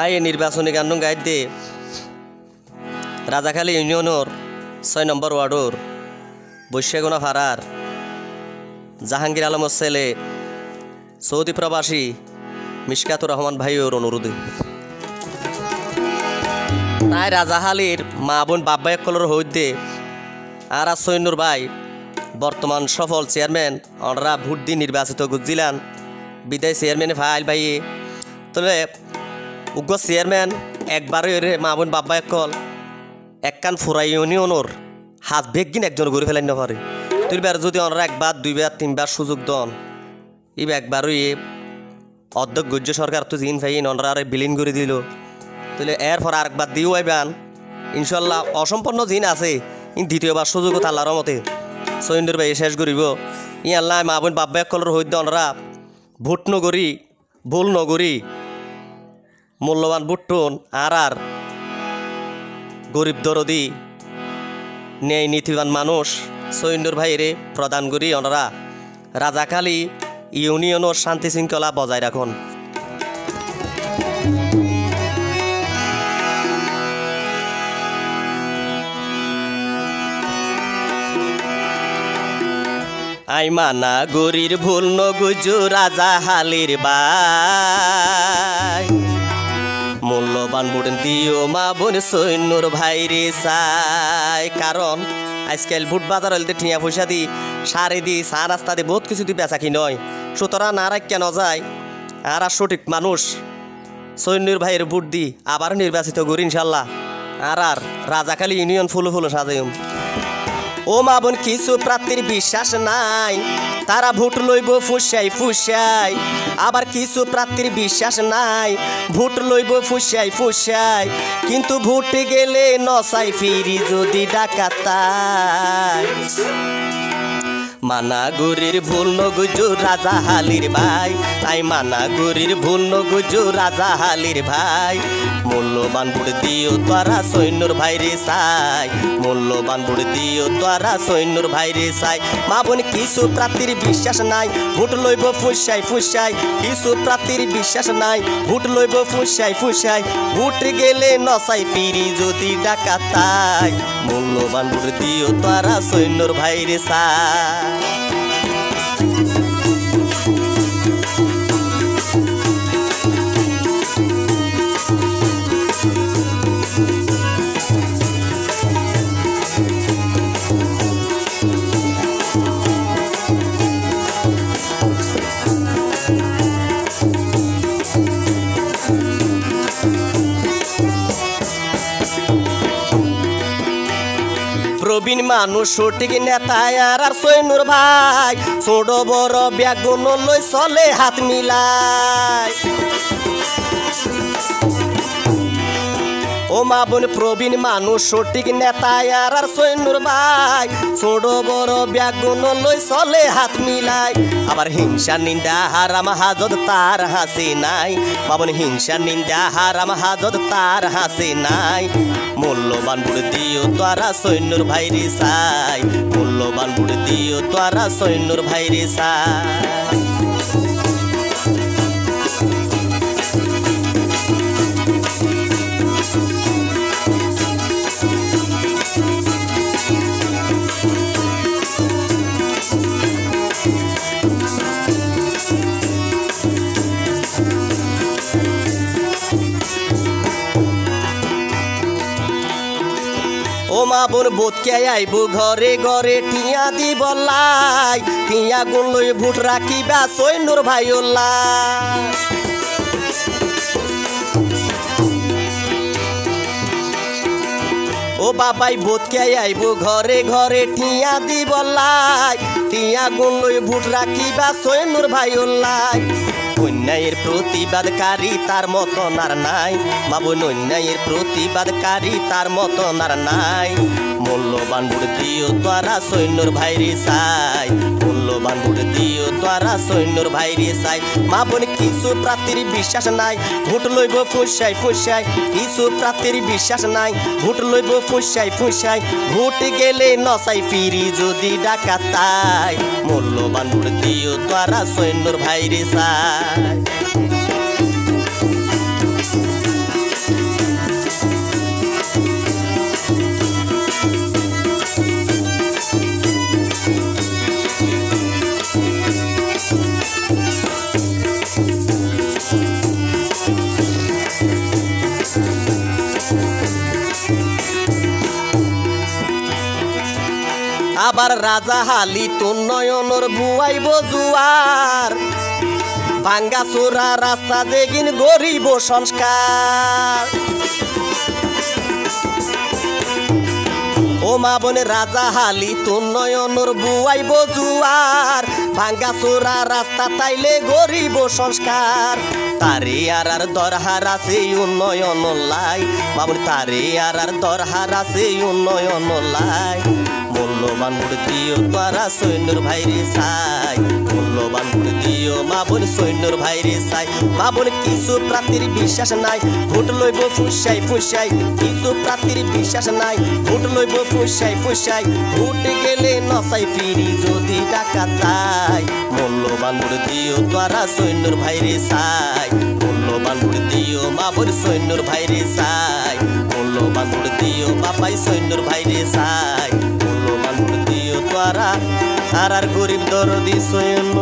I নির্বাচনী গান গাইতে রাজাখালী ইউনিয়নের ৬ নম্বর ওয়ার্ডর বৈশ্যাগুনা ফারার জাহাঙ্গীর আলমের ছেলে সৌদি প্রবাসী মিশকাতুর রহমান ভাইয়ের অনুরোধে তাই রাজাহালির মা বোন বাব্বা একলর হইতে আর সৈন্যর ভাই বর্তমান সফল চেয়ারম্যান ওনারা ভোট দিয়ে নির্বাচিত গুজিলান বিদায় চেয়ারম্যানে ফাইল ভাইয়ে তবে উগ্র চেয়ারম্যান একবারই মা বোন বাব্বা একল একখান ফুরাই ইউনিয়নের হাত বেগিন একজন ঘুরে ফেলেন না পারে তুইবার যদি ওনারা একবার দুইবার তিনবার সুযোগ দন ইব একবারই অধ্যক্ষ গুজ্জ সরকার তো জিন ফাইন ওনারা বিলীন করে দিল তাহলে এরপর আরেকবার দিও আইবান ইনশাল্লাহ অসম্পন্ন জিন আছে দ্বিতীয়বার সুযোগ আল্লাহর মতে সৈন্যর ভাই শেষ করিব ই আল্লাহ মা বোন বাব্বা একলর হইতে ওনারা ভোট নগরী ভুল নগরী মূল্যবান ভোটন আর গরিব দরদি ন্যায় নীতিবান মানুষ সৈন্যর ভাইরে প্রদান করি ওনারা রাজাখালী ইউনিয়নের শান্তি শৃঙ্খলা বজায় রাখুন। আই মানা গরির ভুল নগুজু রাজাহালির বাই মূল্যবান ভোট দিও মা বোন সৈন্যর ভাইরে চাই কারণ আজকাল ভোট বাজার হইতে টিয়া পয়সা দি সারে দি চা রাস্তা দি বহুত কিছু দি বেচাকি নয় সুতরাং না রাখিয়া নযায় আর সঠিক মানুষ সৈন্যর ভাইয়ের ভোট দি আবার নির্বাচিত করি ইনশাল্লাহ আর রাজাখালী ইউনিয়ন ফুলো ফুলো সাজাইম। ও মা বোন কিছু প্রার্থীর বিশ্বাস নাই তারা ভোট লইব ফুসাই ফুসাই আবার কিছু প্রার্থীর বিশ্বাস নাই ভোট লইব ফুসাই ফুসাই কিন্তু ভোট গেলে নসাই ফিরি যদি ডাকাতাই মানা গরির ভুল নগুজু রাজাহালির ভাই তাই মানা গরির ভুল নগুজু রাজাহালির ভাই মূল্যবান ভোট দিও তোরা সৈন্যর ভাইরে চাই মূল্যবান ভোট দিও তোরা সৈন্যর ভাইরে চাই মা বোন কিছু প্রার্থীর বিশ্বাস নাই ভোট লইব ফুসাই ফুসাই কিছু প্রার্থীর বিশ্বাস নাই ভোট লইব ফুসাই ফুসাই ভোট গেলে নসাই ফিরি যদি ডাকাতাই মূল্যবান ভোট দিও তোরা সৈন্যর ভাইরে চাই। প্রবীণ মানুষ সঠিক নেতা আর সৈন্যর ভাই ছোট বড় ব্যাগুন লই চলে হাত মিলাই ও মা বোন প্রবীণ মানুষ সঠিক নেতা আর সৈন্যর ভাই ছোট বড় ব্যাগুন লই চলে হাত মিলাই আবার হিংসা নিন্দা হারাম হাজত তার হাসি নাই মা বোন হিংসা নিন্দা হারাম হাজত তার হাসি নাই মূল্যবান ভোট দিও তোরা সৈন্যর ভাইরে চাই মূল্যবান ভোট দিও তোরা সৈন্যর ভাইরে চাই। ও মা বোন বোধকে আইব ঘরে ঘরে টিয়া দি বলাই টিয়া গুণ লই ভোট রাখিবা সৈন্যর ভাই ও বাবাই বোধকে আইব ঘরে ঘরে টিয়া দি বলাই টিয়া গুণ লই ভোট রাখিবা সৈন্যর ভাই অন্যায়ের প্রতিবাদকারী তার মতন আর নাই মা বোন অন্যায়ের প্রতিবাদকারী তার মতন আর নাই মূল্যবান ভোট দিও তোরা সৈন্যর ভাইরে চাই মূল্যবান ভোট দিও তোরা সৈন্যর ভাইরে চাই মা বোন কিছু প্রার্থীর বিশ্বাস নাই ভোট লইব ফুসাই ফুসাই কিছু প্রার্থীর বিশ্বাস নাই ভোট লইব ফুসাই ফুসাই ভোট গেলে নসাই ফিরি যদি ডাকাতাই মূল্যবান ভোট দিও তোরা সৈন্যর ভাইরে চাই। আবার রাজা হালি তোর নয়নর বুয়াইব জুয়ার ভাঙ্গা চোরা রাস্তা যেগিন গরিব সংস্কার ও মা বোনে রাজা হালি তোর নয়নর বুয়াইব জুয়ার ভাঙ্গা চোরা রাস্তা তাইলে গরিব সংস্কার তারে আর দরহার আছে উন্নয়ন লাই বাবুর তারে আর দরহার আছে উন্নয়ন লাই মূল্যবান ভোট দিও তারা সৈন্যর ভাইরে চাই মূল্যবান ভোট দিও মা বোন সৈন্যর ভাইরে চাই মা বোন কিছু প্রার্থীর বিশ্বাস নাই ভোট লইব ফুসাই ফুসাই কিছু প্রার্থীর বিশ্বাস নাই ভোট লইব ফুসাই ফুসাই ভোট গেলে নসাই ফিরি যদি টাকা তাই মূল্যবান ভোট দিও তারা সৈন্যর ভাইরে চাই মূল্যবান ভোট দিও মা বোন সৈন্যর ভাইরে চাই মূল্যবান ভোট দিও বাপাই সৈন্যর ভাইরে চাই মূল্যবান ভোট দিও তারা আর গরিব দরদি সৈন্য